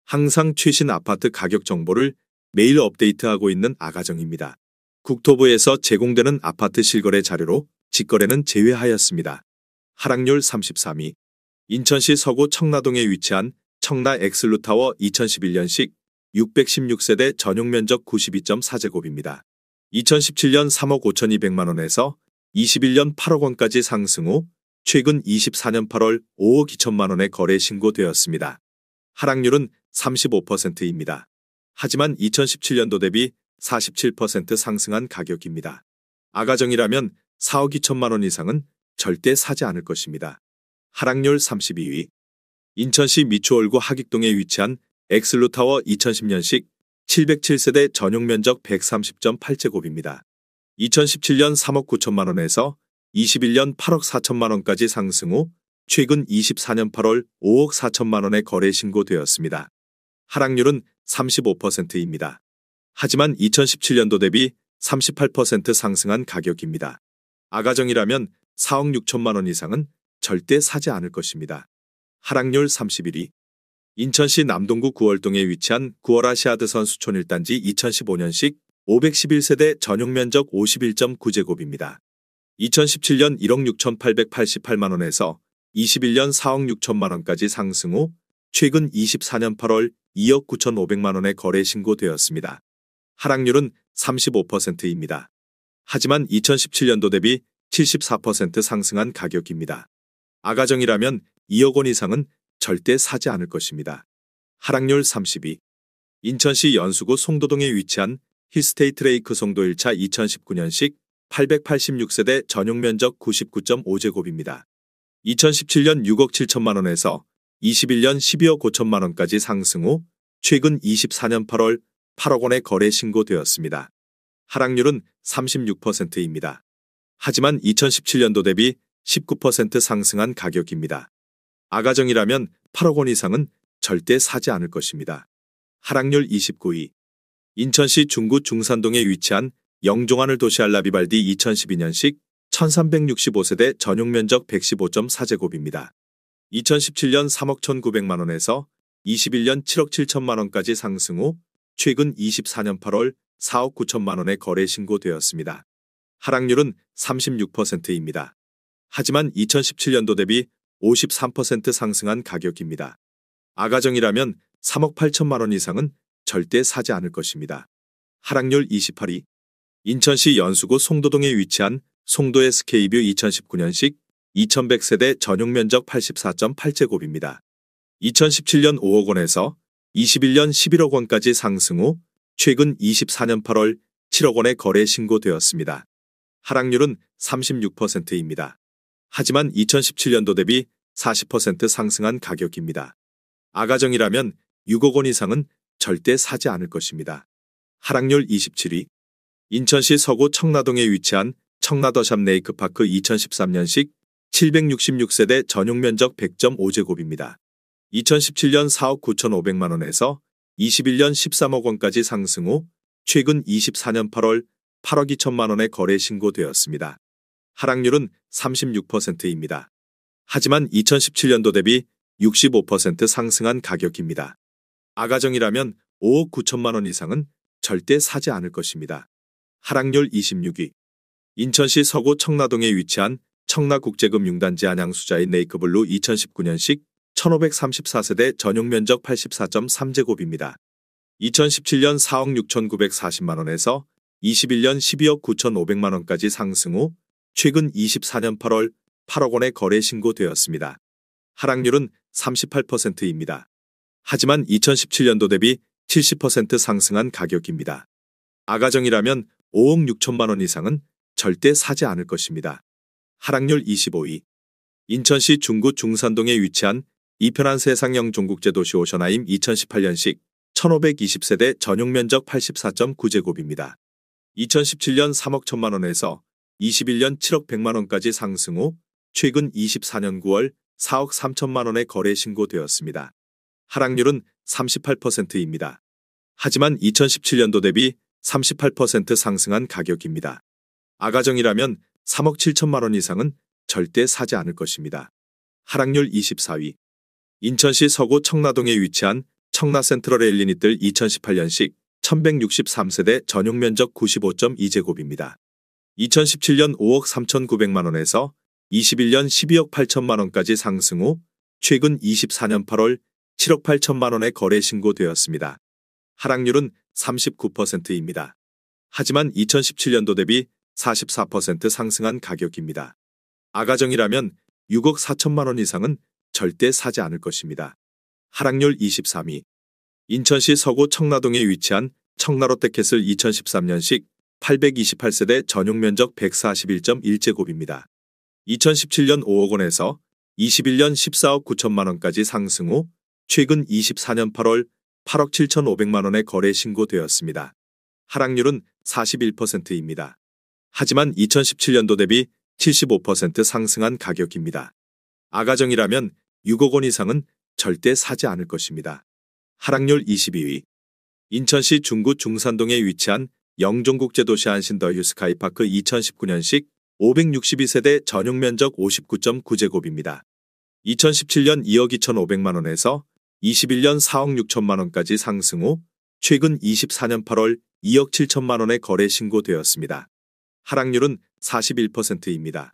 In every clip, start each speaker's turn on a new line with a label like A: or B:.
A: 항상 최신 아파트 가격 정보를 매일 업데이트하고 있는 아가정입니다. 국토부에서 제공되는 아파트 실거래 자료로 직거래는 제외하였습니다. 하락률 33위. 인천시 서구 청라동에 위치한 청라 엑슬루타워 2011년식 616세대 전용면적 92.4제곱입니다. 2017년 3억 5,200만원에서 21년 8억 원까지 상승 후 최근 24년 8월 5억 2천만 원에 거래 신고되었습니다. 하락률은 35%입니다. 하지만 2017년도 대비 47% 상승한 가격입니다. 아가정이라면 4억 2천만 원 이상은 절대 사지 않을 것입니다. 하락률 32위. 인천시 미추홀구 하익동에 위치한 엑슬루타워 2010년식 707세대 전용면적 130.8제곱입니다. 2017년 3억 9천만 원에서 21년 8억 4천만 원까지 상승 후 최근 24년 8월 5억 4천만 원에 거래 신고되었습니다. 하락률은 35%입니다. 하지만 2017년도 대비 38% 상승한 가격입니다. 아가정이라면 4억 6천만 원 이상은 절대 사지 않을 것입니다. 하락률 31위. 인천시 남동구 구월동에 위치한 구월아시아드 선수촌 1단지 2015년식 511세대 전용면적 51.9제곱입니다. 2017년 1억 6,888만 원에서 21년 4억 6천만 원까지 상승 후 최근 24년 8월 2억 9,500만 원에 거래 신고되었습니다. 하락률은 35%입니다. 하지만 2017년도 대비 74% 상승한 가격입니다. 아가정이라면 2억 원 이상은 절대 사지 않을 것입니다. 하락률 32. 인천시 연수구 송도동에 위치한 힐스테이트 레이크 송도 1차 2019년식 886세대 전용면적 99.5제곱입니다. 2017년 6억 7천만 원에서 21년 12억 5천만 원까지 상승 후 최근 24년 8월 8억 원에 거래 신고되었습니다. 하락률은 36%입니다. 하지만 2017년도 대비 19% 상승한 가격입니다. 아가정이라면 8억 원 이상은 절대 사지 않을 것입니다. 하락률 29위. 인천시 중구 중산동에 위치한 영종하늘 도시알라 비발디 2012년식 1365세대 전용면적 115.4제곱입니다. 2017년 3억 1,900만 원에서 21년 7억 7천만 원까지 상승 후 최근 24년 8월 4억 9천만 원에 거래 신고되었습니다. 하락률은 36%입니다. 하지만 2017년도 대비 53% 상승한 가격입니다. 아가정이라면 3억 8천만 원 이상은 절대 사지 않을 것입니다. 하락률 28위. 인천시 연수구 송도동에 위치한 송도 SK뷰 2019년식 2100세대 전용면적 84.8제곱입니다. 2017년 5억 원에서 21년 11억 원까지 상승 후 최근 24년 8월 7억 원에 거래 신고되었습니다. 하락률은 36%입니다. 하지만 2017년도 대비 40% 상승한 가격입니다. 아가정이라면 6억 원 이상은 절대 사지 않을 것입니다. 하락률 27위. 인천시 서구 청라동에 위치한 청라더샵 레이크파크 2013년식 766세대 전용면적 100.5제곱입니다. 2017년 4억 9,500만 원에서 21년 13억 원까지 상승 후 최근 24년 8월 8억 2천만 원에 거래 신고되었습니다. 하락률은 36%입니다. 하지만 2017년도 대비 65% 상승한 가격입니다. 아가정이라면 5억 9천만 원 이상은 절대 사지 않을 것입니다. 하락률 26위. 인천시 서구 청라동에 위치한 청라국제금 6단지 안양수자인 레이크블루 2019년식 1534세대 전용면적 84.3제곱입니다. 2017년 4억 6,940만 원에서 21년 12억 9,500만 원까지 상승 후 최근 24년 8월 8억 원에 거래 신고되었습니다. 하락률은 38%입니다. 하지만 2017년도 대비 70% 상승한 가격입니다. 아가정이라면 5억 6천만 원 이상은 절대 사지 않을 것입니다. 하락률 25위. 인천시 중구 중산동에 위치한 이편한 세상형 종국제 도시 오션하임 2018년식 1520세대 전용면적 84.9제곱입니다. 2017년 3억 1천만 원에서 21년 7억 100만 원까지 상승 후 최근 24년 9월 4억 3천만 원에 거래 신고되었습니다. 하락률은 38%입니다. 하지만 2017년도 대비 38% 상승한 가격입니다. 아가정이라면 3억 7천만 원 이상은 절대 사지 않을 것입니다. 하락률 24위. 인천시 서구 청라동에 위치한 청라 센트럴 엘리닛들 2018년식 1163세대 전용 면적 95.2제곱입니다. 2017년 5억 3,900만원에서 21년 12억 8천만원까지 상승 후 최근 24년 8월 7억 8천만원에 거래 신고되었습니다. 하락률은 39%입니다. 하지만 2017년도 대비 44% 상승한 가격입니다. 아가정이라면 6억 4천만원 이상은 절대 사지 않을 것입니다. 하락률 23위. 인천시 서구 청라동에 위치한 청라롯데캐슬 2013년식 828세대 전용 면적 141.1제곱입니다. 2017년 5억 원에서 21년 14억 9천만원까지 상승 후 최근 24년 8월 8억 7,500만원에 거래 신고되었습니다. 하락률은 41%입니다. 하지만 2017년도 대비 75% 상승한 가격입니다. 아가정이라면 6억 원 이상은 절대 사지 않을 것입니다. 하락률 22위. 인천시 중구 중산동에 위치한 영종국제도시 안신더 휴스카이파크 2019년식 562세대 전용 면적 59.9제곱입니다. 2017년 2억 2,500만원에서 21년 4억 6천만원까지 상승 후 최근 24년 8월 2억 7천만원에 거래 신고되었습니다. 하락률은 41%입니다.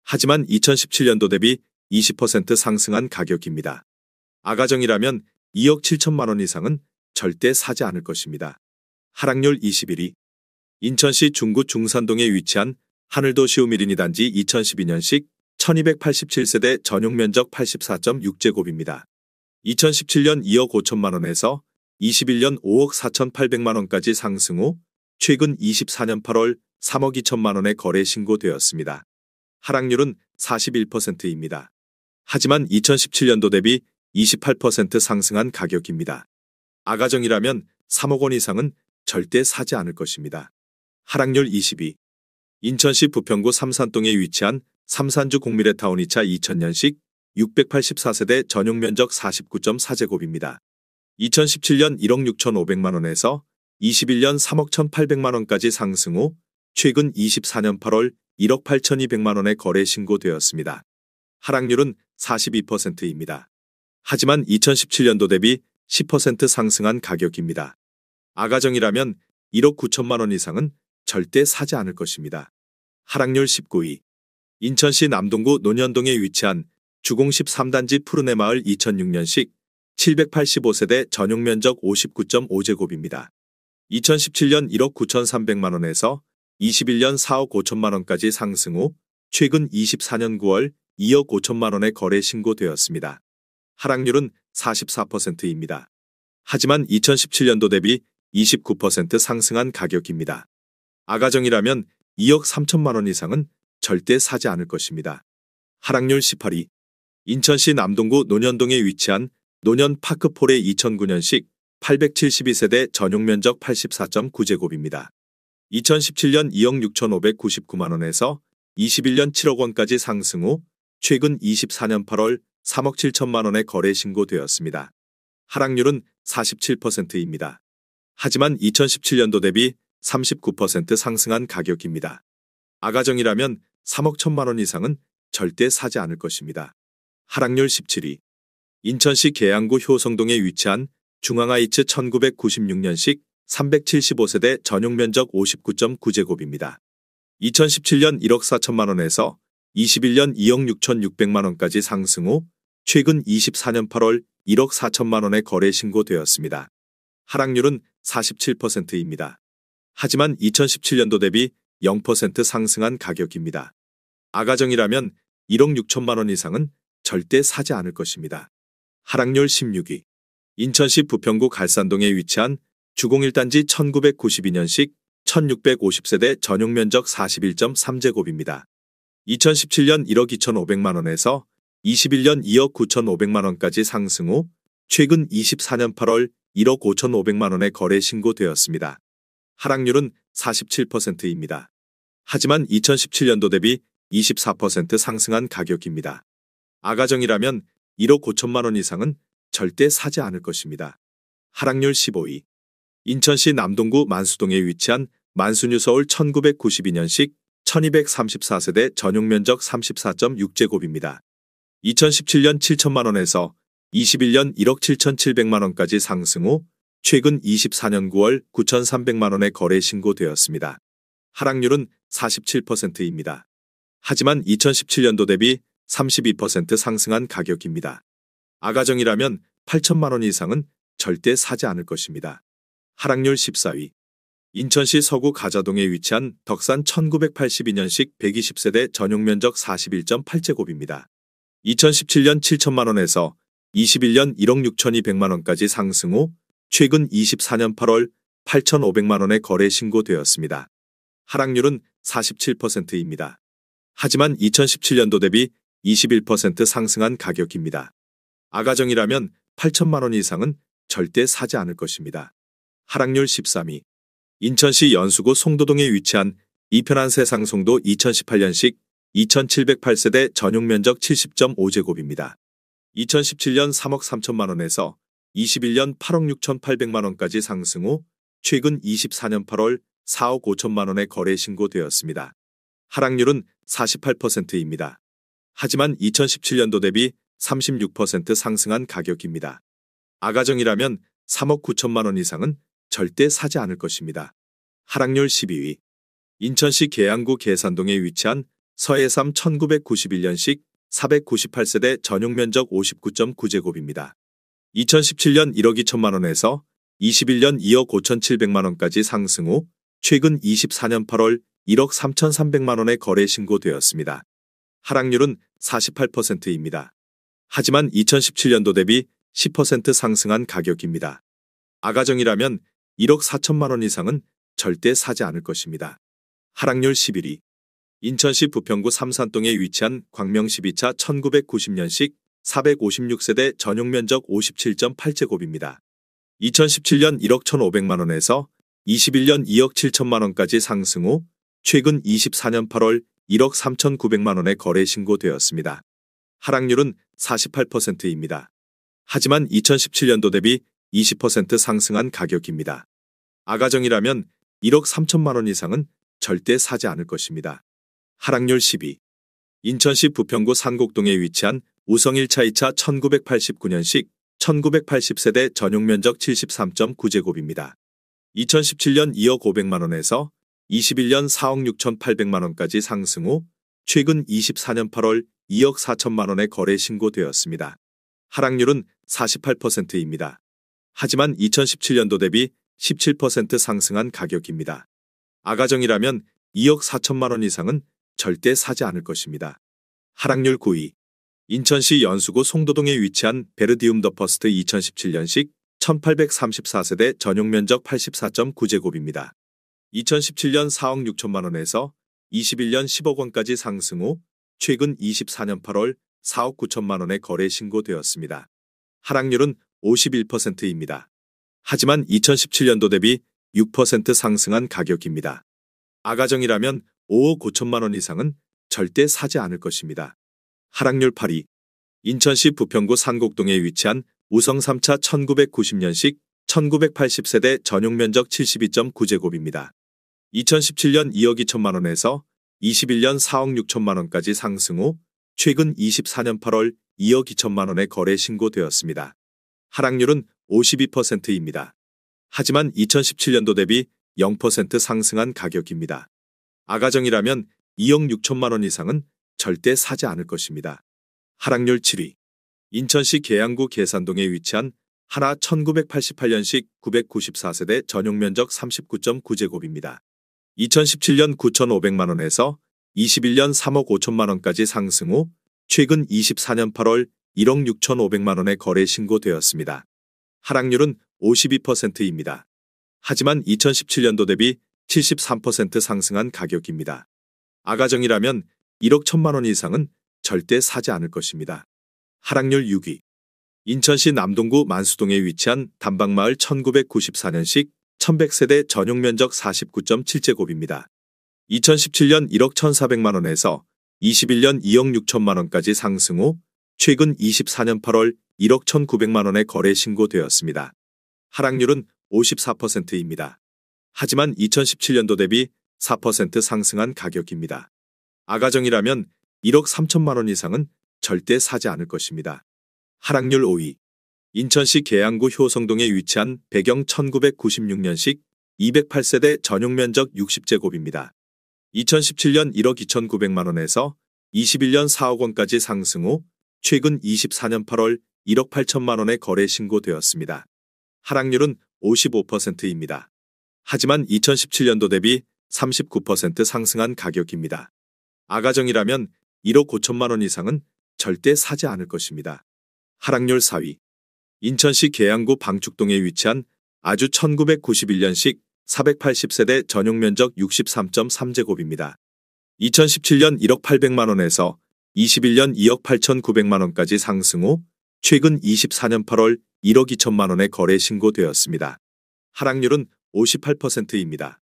A: 하지만 2017년도 대비 20% 상승한 가격입니다. 아가정이라면 2억 7천만원 이상은 절대 사지 않을 것입니다. 하락률 21위. 인천시 중구 중산동에 위치한 하늘도 시우미리니 단지 2012년식 1287세대 전용 면적 84.6제곱입니다. 2017년 2억 5천만원에서 21년 5억 4,800만원까지 상승 후 최근 24년 8월 3억 2천만원에 거래 신고되었습니다. 하락률은 41%입니다. 하지만 2017년도 대비 28% 상승한 가격입니다. 아가정이라면 3억 원 이상은 절대 사지 않을 것입니다. 하락률 22. 인천시 부평구 삼산동에 위치한 삼산주 공미래타운 2차 2000년식 684세대 전용 면적 49.4제곱입니다. 2017년 1억 6,500만원에서 21년 3억 1,800만원까지 상승 후 최근 24년 8월 1억 8,200만원에 거래 신고되었습니다. 하락률은 42%입니다. 하지만 2017년도 대비 10% 상승한 가격입니다. 아가정이라면 1억 9천만원 이상은 절대 사지 않을 것입니다. 하락률 19위. 인천시 남동구 논현동에 위치한 주공 13단지 푸르네 마을 2006년식 785세대 전용 면적 59.5제곱입니다. 2017년 1억 9,300만원에서 21년 4억 5천만원까지 상승 후 최근 24년 9월 2억 5천만원에 거래 신고되었습니다. 하락률은 44%입니다. 하지만 2017년도 대비 29% 상승한 가격입니다. 아가정이라면 2억 3천만원 이상은 절대 사지 않을 것입니다. 하락률 18위. 인천시 남동구 논현동에 위치한 논현파크폴의 2009년식 872세대 전용 면적 84.9제곱입니다. 2017년 2억 6,599만원에서 21년 7억 원까지 상승 후 최근 24년 8월 3억 7천만원에 거래 신고되었습니다. 하락률은 47%입니다. 하지만 2017년도 대비 39% 상승한 가격입니다. 아가정이라면 3억 1천만원 이상은 절대 사지 않을 것입니다. 하락률 17위. 인천시 계양구 효성동에 위치한 중앙하이츠 1996년식 375세대 전용 면적 59.9제곱입니다. 2017년 1억 4천만원에서 21년 2억 6,600만원까지 상승 후 최근 24년 8월 1억 4천만원에 거래 신고되었습니다. 하락률은 47%입니다. 하지만 2017년도 대비 0% 상승한 가격입니다. 아가정이라면 1억 6천만원 이상은 절대 사지 않을 것입니다. 하락률 16위. 인천시 부평구 갈산동에 위치한 주공 1단지 1992년식 1650세대 전용 면적 41.3제곱입니다. 2017년 1억 2,500만원에서 21년 2억 9,500만원까지 상승 후 최근 24년 8월 1억 5,500만원에 거래 신고되었습니다. 하락률은 47%입니다. 하지만 2017년도 대비 24% 상승한 가격입니다. 아가정이라면 1억 5천만원 이상은 절대 사지 않을 것입니다. 하락률 15위. 인천시 남동구 만수동에 위치한 만수뉴서울 1992년식 1234세대 전용 면적 34.6제곱입니다. 2017년 7천만원에서 21년 1억 7,700만 원까지 상승 후 최근 24년 9월 9,300만 원에 거래 신고되었습니다. 하락률은 47%입니다. 하지만 2017년도 대비 32% 상승한 가격입니다. 아가정이라면 8천만 원 이상은 절대 사지 않을 것입니다. 하락률 14위. 인천시 서구 가자동에 위치한 덕산 1982년식 120세대 전용 면적 41.8제곱입니다. 2017년 7천만 원에서 21년 1억 6,200만 원까지 상승 후 최근 24년 8월 8,500만 원에 거래 신고되었습니다. 하락률은 47%입니다. 하지만 2017년도 대비 21% 상승한 가격입니다. 아가정이라면 8천만 원 이상은 절대 사지 않을 것입니다. 하락률 13위. 인천시 연수구 송도동에 위치한 이편한 세상 송도 2018년식 2708세대 전용 면적 70.5제곱입니다. 2017년 3억 3천만 원에서 21년 8억 6,800만 원까지 상승 후 최근 24년 8월 4억 5천만 원에 거래 신고되었습니다. 하락률은 48%입니다. 하지만 2017년도 대비 36% 상승한 가격입니다. 아가정이라면 3억 9천만 원 이상은 절대 사지 않을 것입니다. 하락률 12위. 인천시 계양구 계산동에 위치한 서해삼 1991년식 498세대 전용 면적 59.9제곱입니다. 2017년 1억 2천만 원에서 21년 2억 5,700만 원까지 상승 후 최근 24년 8월 1억 3,300만 원에 거래 신고되었습니다. 하락률은 48%입니다. 하지만 2017년도 대비 10% 상승한 가격입니다. 아가정이라면 1억 4천만 원 이상은 절대 사지 않을 것입니다. 하락률 11위. 인천시 부평구 삼산동에 위치한 광명 12차 1990년식 456세대 전용 면적 57.8제곱입니다. 2017년 1억 1,500만 원에서 21년 2억 7천만 원까지 상승 후 최근 24년 8월 1억 3,900만 원에 거래 신고되었습니다. 하락률은 48%입니다. 하지만 2017년도 대비 20% 상승한 가격입니다. 아가정이라면 1억 3천만 원 이상은 절대 사지 않을 것입니다. 하락률 10위. 인천시 부평구 산곡동에 위치한 우성 1차 2차 1989년식 1980세대 전용 면적 73.9제곱입니다. 2017년 2억 500만 원에서 21년 4억 6,800만 원까지 상승 후 최근 24년 8월 2억 4천만 원에 거래 신고되었습니다. 하락률은 48%입니다. 하지만 2017년도 대비 17% 상승한 가격입니다. 아가정이라면 2억 4천만 원 이상은 절대 사지 않을 것입니다. 하락률 9위. 인천시 연수구 송도동에 위치한 베르디움 더 퍼스트 2017년식 1834세대 전용 면적 84.9제곱입니다. 2017년 4억 6천만 원에서 21년 10억 원까지 상승 후 최근 24년 8월 4억 9천만 원에 거래 신고되었습니다. 하락률은 51%입니다. 하지만 2017년도 대비 6% 상승한 가격입니다. 아가정이라면 5억 5천만 원 이상은 절대 사지 않을 것입니다. 하락률 8위. 인천시 부평구 산곡동에 위치한 우성 3차 1990년식 1980세대 전용 면적 72.9제곱입니다. 2017년 2억 2천만 원에서 21년 4억 6천만 원까지 상승 후 최근 24년 8월 2억 2천만 원에 거래 신고되었습니다. 하락률은 52%입니다. 하지만 2017년도 대비 0% 상승한 가격입니다. 아가정이라면 2억 6천만 원 이상은 절대 사지 않을 것입니다. 하락률 7위. 인천시 계양구 계산동에 위치한 하나 1988년식 994세대 전용 면적 39.9제곱입니다. 2017년 9,500만 원에서 21년 3억 5천만 원까지 상승 후 최근 24년 8월 1억 6,500만 원에 거래 신고되었습니다. 하락률은 52%입니다. 하지만 2017년도 대비 73% 상승한 가격입니다. 아가정이라면 1억 1천만 원 이상은 절대 사지 않을 것입니다. 하락률 6위. 인천시 남동구 만수동에 위치한 단방마을 1994년식 1100세대 전용 면적 49.7제곱입니다. 2017년 1억 1,400만 원에서 21년 2억 6천만 원까지 상승 후 최근 24년 8월 1억 1,900만 원에 거래 신고되었습니다. 하락률은 54%입니다. 하지만 2017년도 대비 4% 상승한 가격입니다. 아가정이라면 1억 3천만 원 이상은 절대 사지 않을 것입니다. 하락률 5위. 인천시 계양구 효성동에 위치한 배경 1996년식 208세대 전용 면적 60제곱입니다. 2017년 1억 2,900만 원에서 21년 4억 원까지 상승 후 최근 24년 8월 1억 8천만 원에 거래 신고되었습니다. 하락률은 55%입니다. 하지만 2017년도 대비 39% 상승한 가격입니다. 아가정이라면 1억 5천만 원 이상은 절대 사지 않을 것입니다. 하락률 4위. 인천시 계양구 방축동에 위치한 아주 1991년식 480세대 전용 면적 63.3제곱입니다. 2017년 1억 800만 원에서 21년 2억 8,900만 원까지 상승 후 최근 24년 8월 1억 2천만 원에 거래 신고되었습니다. 하락률은 58%입니다.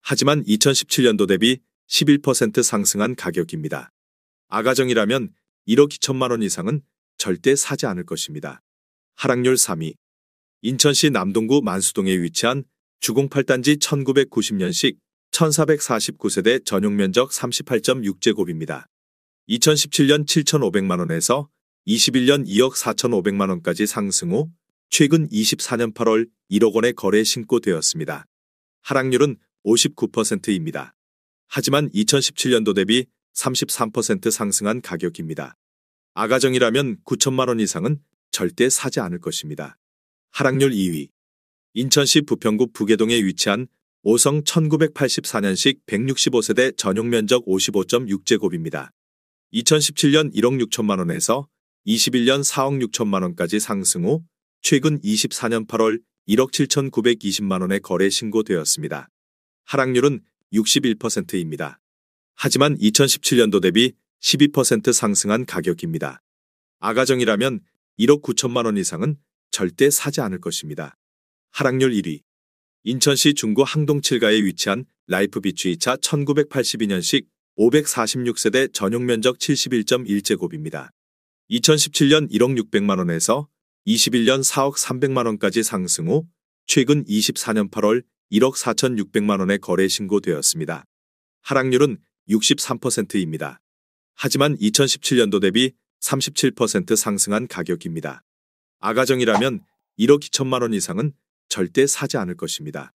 A: 하지만 2017년도 대비 11% 상승한 가격입니다. 아가정이라면 1억 2천만 원 이상은 절대 사지 않을 것입니다. 하락률 3위. 인천시 남동구 만수동에 위치한 주공 8단지 1990년식 1449세대 전용 면적 38.6제곱입니다. 2017년 7,500만 원에서 21년 2억 4,500만 원까지 상승 후 최근 24년 8월 1억 원에 거래 신고되었습니다. 하락률은 59%입니다. 하지만 2017년도 대비 33% 상승한 가격입니다. 아가정이라면 9천만 원 이상은 절대 사지 않을 것입니다. 하락률 2위. 인천시 부평구 부계동에 위치한 5성 1984년식 165세대 전용 면적 55.6제곱입니다. 2017년 1억 6천만 원에서 21년 4억 6천만 원까지 상승 후 최근 24년 8월 1억 7,920만 원에 거래 신고되었습니다. 하락률은 61%입니다. 하지만 2017년도 대비 12% 상승한 가격입니다. 아가정이라면 1억 9천만 원 이상은 절대 사지 않을 것입니다. 하락률 1위. 인천시 중구 항동 7가에 위치한 라이프 비치 2차 1982년식 546세대 전용 면적 71.1제곱입니다. 2017년 1억 600만 원에서 21년 4억 300만 원까지 상승 후 최근 24년 8월 1억 4,600만 원에 거래 신고되었습니다. 하락률은 63%입니다. 하지만 2017년도 대비 37% 상승한 가격입니다. 아가정이라면 1억 2천만 원 이상은 절대 사지 않을 것입니다.